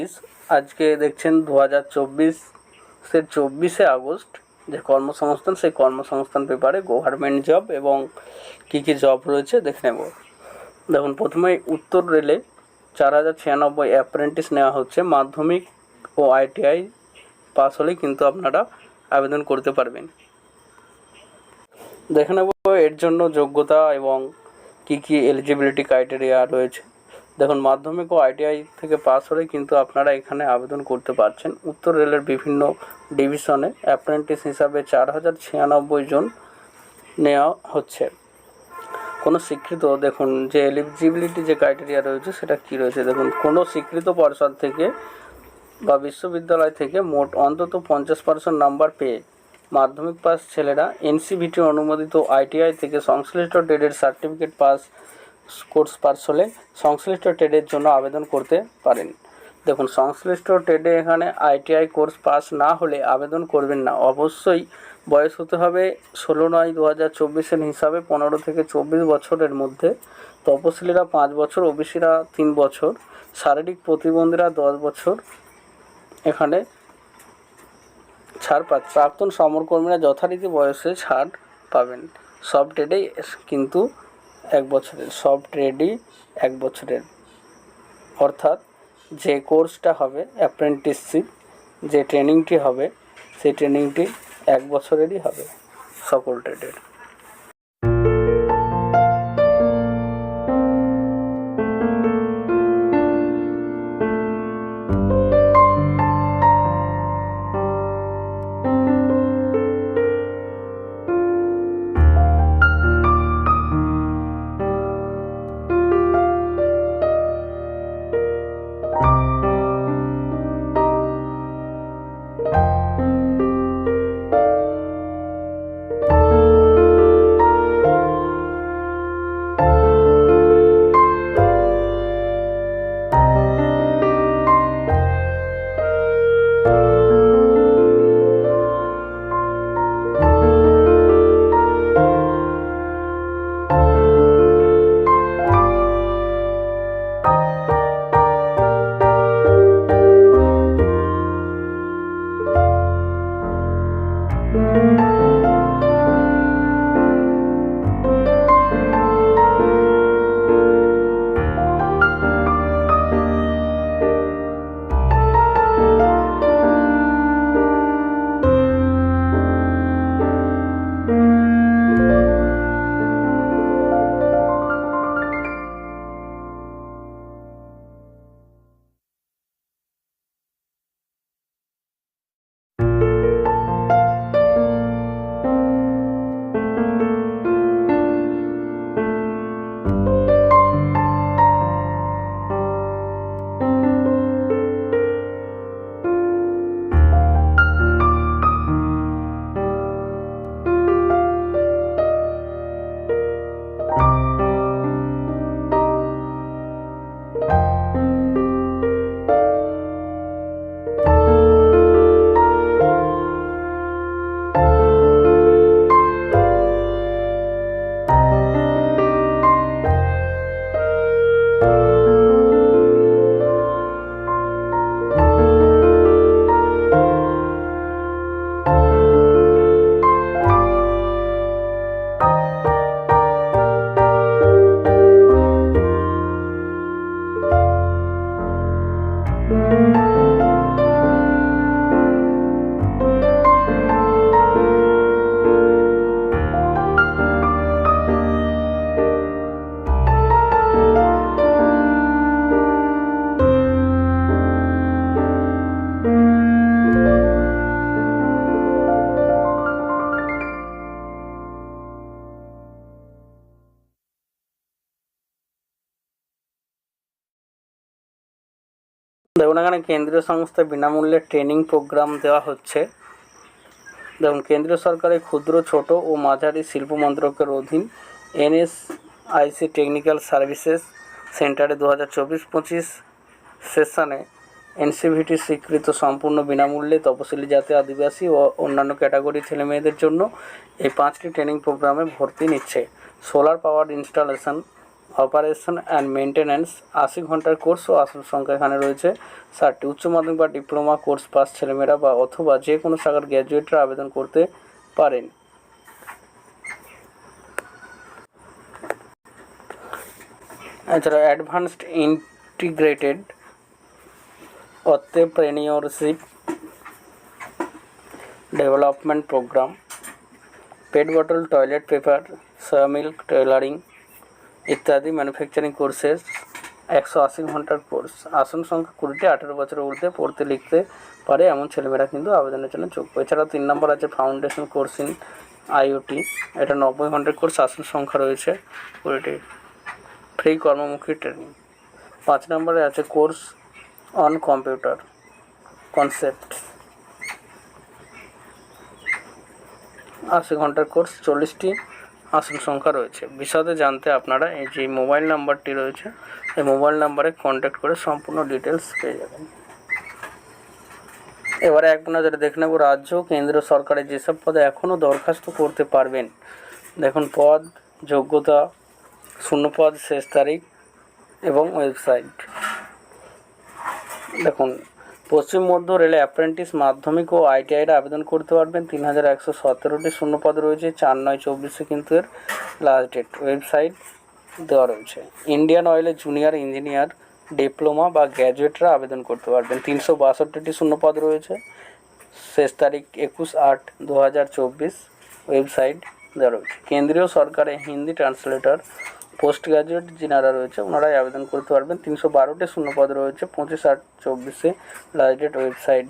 2022 আজকে দেখছেন 2024-এর 24শে আগস্ট যে কর্মসংস্থান, সেই কর্মসংস্থান পেপারে গভর্নমেন্ট জব এবং কী কী জব রয়েছে দেখে নেব। দেখুন, প্রথমে উত্তর রেলে 4096 অ্যাপ্রেন্টিস নেওয়া হচ্ছে। মাধ্যমিক ও ITI পাস হলেই কিন্তু আপনারা আবেদন করতে পারবেন। দেখে নেব এর জন্য যোগ্যতা এবং কী কী এলিজিবিলিটি ক্রাইটেরিয়া রয়েছে। দেখুন, মাধ্যমিক ও ITI থেকে পাস হলে কিন্তু আপনারা এখানে আবেদন করতে পারছেন। উত্তর রেলের বিভিন্ন ডিভিশনে অ্যাপ্রেন্টিস হিসাবে 4096 জন নেওয়া হচ্ছে। কোনো স্বীকৃত, দেখুন যে এলিজিবিলিটি যে ক্রাইটেরিয়া রয়েছে সেটা কী রয়েছে। দেখুন, কোনো স্বীকৃত পর্ষদ থেকে বা বিশ্ববিদ্যালয় থেকে মোট অন্তত 50% নাম্বার পেয়ে মাধ্যমিক পাস ছেলেরা NCVT অনুমোদিত ITI থেকে সংশ্লিষ্ট ট্রেডের সার্টিফিকেট পাস কোর্স পাস হলে সংশ্লিষ্ট ট্রেডের জন্য আবেদন করতে পারেন। দেখুন, সংশ্লিষ্ট ট্রেডে এখানে ITI কোর্স পাস না হলে আবেদন করবেন না। অবশ্যই বয়স হতে হবে 16/9/2024 হিসাবে 15 থেকে 24 বছরের মধ্যে। তপশিলীরা 5 বছর, OBCরা 3 বছর, শারীরিক প্রতিবন্ধীরা 10 বছর এখানে ছাড় পাচ্ছে। প্রাক্তন সমরকর্মীরা যথারীতি বয়সে ছাড় পাবেন। সব ট্রেডেই কিন্তু 1 বছরের, সব ট্রেডই 1 বছরের, অর্থাৎ যে কোর্সটা হবে অ্যাপ্রেন্টিসশিপ, যে ট্রেনিংটি হবে সেই ট্রেনিংটি 1 বছরেরই হবে সকল ট্রেডের। দেখুন, এখানে কেন্দ্রীয় সংস্থায় বিনামূল্যে ট্রেনিং প্রোগ্রাম দেওয়া হচ্ছে। দেখুন, কেন্দ্রীয় সরকারের ক্ষুদ্র, ছোট ও মাঝারি শিল্প মন্ত্রকের অধীন NSIC টেকনিক্যাল সার্ভিসেস সেন্টারে 2024-25 সেশনে NCVT স্বীকৃত সম্পূর্ণ বিনামূল্যে তপশিলি জাতি, আদিবাসী ও অন্যান্য ক্যাটাগরি ছেলেমেয়েদের জন্য এই 5টি ট্রেনিং প্রোগ্রামে ভর্তি নিচ্ছে। Solar power installation, operation and maintenance 80 ঘন্টার কোর্স ও আসন সংখ্যা এখানে রয়েছে 60টি। উচ্চ মাধ্যমিক বা ডিপ্লোমা কোর্স পাস ছেলেমেয়েরা বা অথবা যে কোনো শাখার গ্র্যাজুয়েটরা আবেদন করতে পারেন। এছাড়া advanced integrated entrepreneurship development programme, pet bottle, toilet paper, soya milk, tailoring ইত্যাদি ম্যানুফ্যাকচারিং কোর্সেস 180 ঘন্টার কোর্স। আসন সংখ্যা 20টি। 18 বছরের ঊর্ধ্বে পড়তে লিখতে পারে এমন ছেলেমেয়েরা কিন্তু আবেদনের জন্য যোগ্য। এছাড়া 3 নম্বর আছে ফাউন্ডেশন কোর্স ইন IoT, এটা 90 ঘন্টার কোর্স, আসন সংখ্যা রয়েছে 20টি। Free কর্মমুখী training. 5 নম্বরে আছে কোর্স অন কম্পিউটার কনসেপ্ট, 80 ঘন্টার কোর্স, 40টি আসন সংখ্যা রয়েছে। বিশদে জানতে আপনারা এই যে মোবাইল নাম্বারটি রয়েছে এই মোবাইল নাম্বারে কন্ট্যাক্ট করে সম্পূর্ণ ডিটেলস পেয়ে যাবেন। এবারে এক নজরে দেখে নেব রাজ্য কেন্দ্র সরকারের যেসব পদে এখনও দরখাস্ত করতে পারবেন। দেখুন পদ, যোগ্যতা, শূন্যপদ, শেষ তারিখ এবং ওয়েবসাইট। দেখুন পশ্চিম মধ্য রেলে অ্যাপ্রেন্টিস মাধ্যমিক ও ITIরা আবেদন করতে পারবেন। 3117টি শূন্যপদ রয়েছে। 4/9/24 কিন্তু এর লাস্ট ডেট। ওয়েবসাইট দেওয়া রয়েছে। ইন্ডিয়ান অয়েলের জুনিয়র ইঞ্জিনিয়ার ডিপ্লোমা বা গ্র্যাজুয়েটরা আবেদন করতে পারবেন। 362টি শূন্যপদ রয়েছে। শেষ তারিখ 21/8/2024। ওয়েবসাইট দেওয়া রয়েছে। কেন্দ্রীয় সরকারে হিন্দি ট্রান্সলেটর পোস্ট গ্রাজুয়েট যিনারা রয়েছে ওনারাই আবেদন করতে পারবেন। 312টি শূন্যপদ রয়েছে। 25/8/24 লাস্ট ডেট। ওয়েবসাইট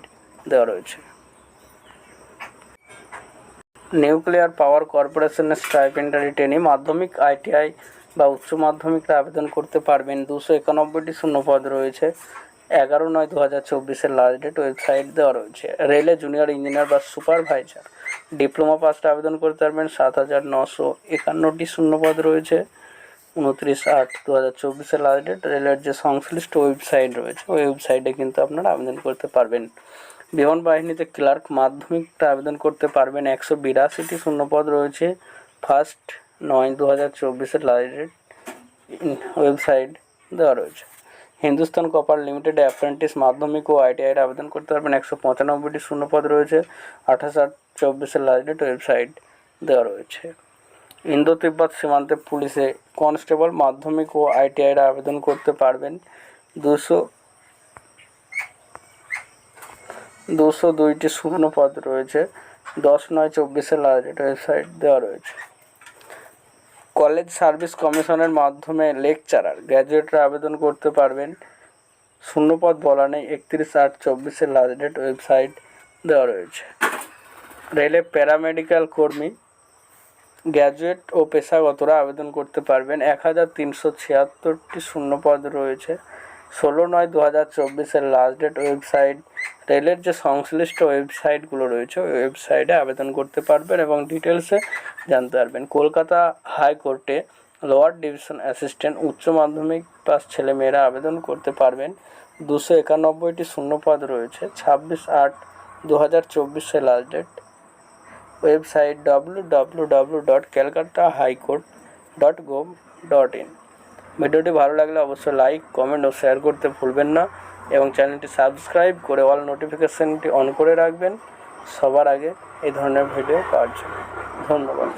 দেওয়া রয়েছে। নিউক্লিয়ার পাওয়ার কর্পোরেশনের স্টাইপেন্ডারি ট্রেনি মাধ্যমিক, ITI বা উচ্চ মাধ্যমিকরা আবেদন করতে পারবেন। 291টি শূন্যপদ রয়েছে। 11/9/2024 লাস্ট ডেট। ওয়েবসাইট দেওয়া রয়েছে। রেলে জুনিয়র ইঞ্জিনিয়ার বা সুপারভাইজার ডিপ্লোমা পাসটা আবেদন করতে পারবেন। 7,951টি শূন্যপদ রয়েছে। 29/8/2024 লাস্ট ডেট। রেলের যে সংশ্লিষ্ট ওয়েবসাইট রয়েছে ওই ওয়েবসাইটে কিন্তু আপনারা আবেদন করতে পারবেন। বিমান বাহিনীতে ক্লার্ক মাধ্যমিকটা আবেদন করতে পারবেন। 182টি শূন্যপদ রয়েছে। 1/9/2024 লাস্ট ডেট। ওয়েবসাইট দেওয়া রয়েছে। হিন্দুস্তান কপার লিমিটেড অ্যাপ্রেন্টিস মাধ্যমিক ও ITIর আবেদন করতে পারবেন। 195টি শূন্যপদ রয়েছে। 28/8/24 লাস্ট ডেট। ওয়েবসাইট দেওয়া রয়েছে। ইন্দো তিব্বত সীমান্তে পুলিশে কনস্টেবল মাধ্যমিক ও ITIরা আবেদন করতে পারবেন। 202টি শূন্যপদ রয়েছে। 10/9/24 লাস্ট ডেট। ওয়েবসাইট দেওয়া রয়েছে। কলেজ সার্ভিস কমিশনের মাধ্যমে লেকচারার গ্র্যাজুয়েটরা আবেদন করতে পারবেন। শূন্যপদ বলা নেই। 31/8/24 লাস্ট ডেট। ওয়েবসাইট দেওয়া রয়েছে। রেলে প্যারামেডিক্যাল কর্মী গ্র্যাজুয়েট ও পেশাগতরা আবেদন করতে পারবেন। 1376টি শূন্যপদ রয়েছে। 16/9/2024 লাস্ট ডেট। ওয়েবসাইট রেলের যে সংশ্লিষ্ট ওয়েবসাইটগুলো রয়েছে ওই ওয়েবসাইটে আবেদন করতে পারবেন এবং ডিটেলসে জানতে পারবেন। কলকাতা হাইকোর্টে লোয়ার ডিভিশন অ্যাসিস্ট্যান্ট উচ্চ মাধ্যমিক পাস ছেলেমেয়েরা আবেদন করতে পারবেন। 291টি শূন্যপদ রয়েছে। 26/8/2024 লাস্ট ডেট। Website www.calcutta-high-court.gov.in। ভিডিওটি ভালো লাগলে অবশ্যই লাইক, কমেন্ট ও শেয়ার করতে ভুলবেন না এবং চ্যানেলটি সাবস্ক্রাইব করে অল নোটিফিকেশানটি অন করে রাখবেন সবার আগে এই ধরনের ভিডিও পাওয়ার জন্য। ধন্যবাদ।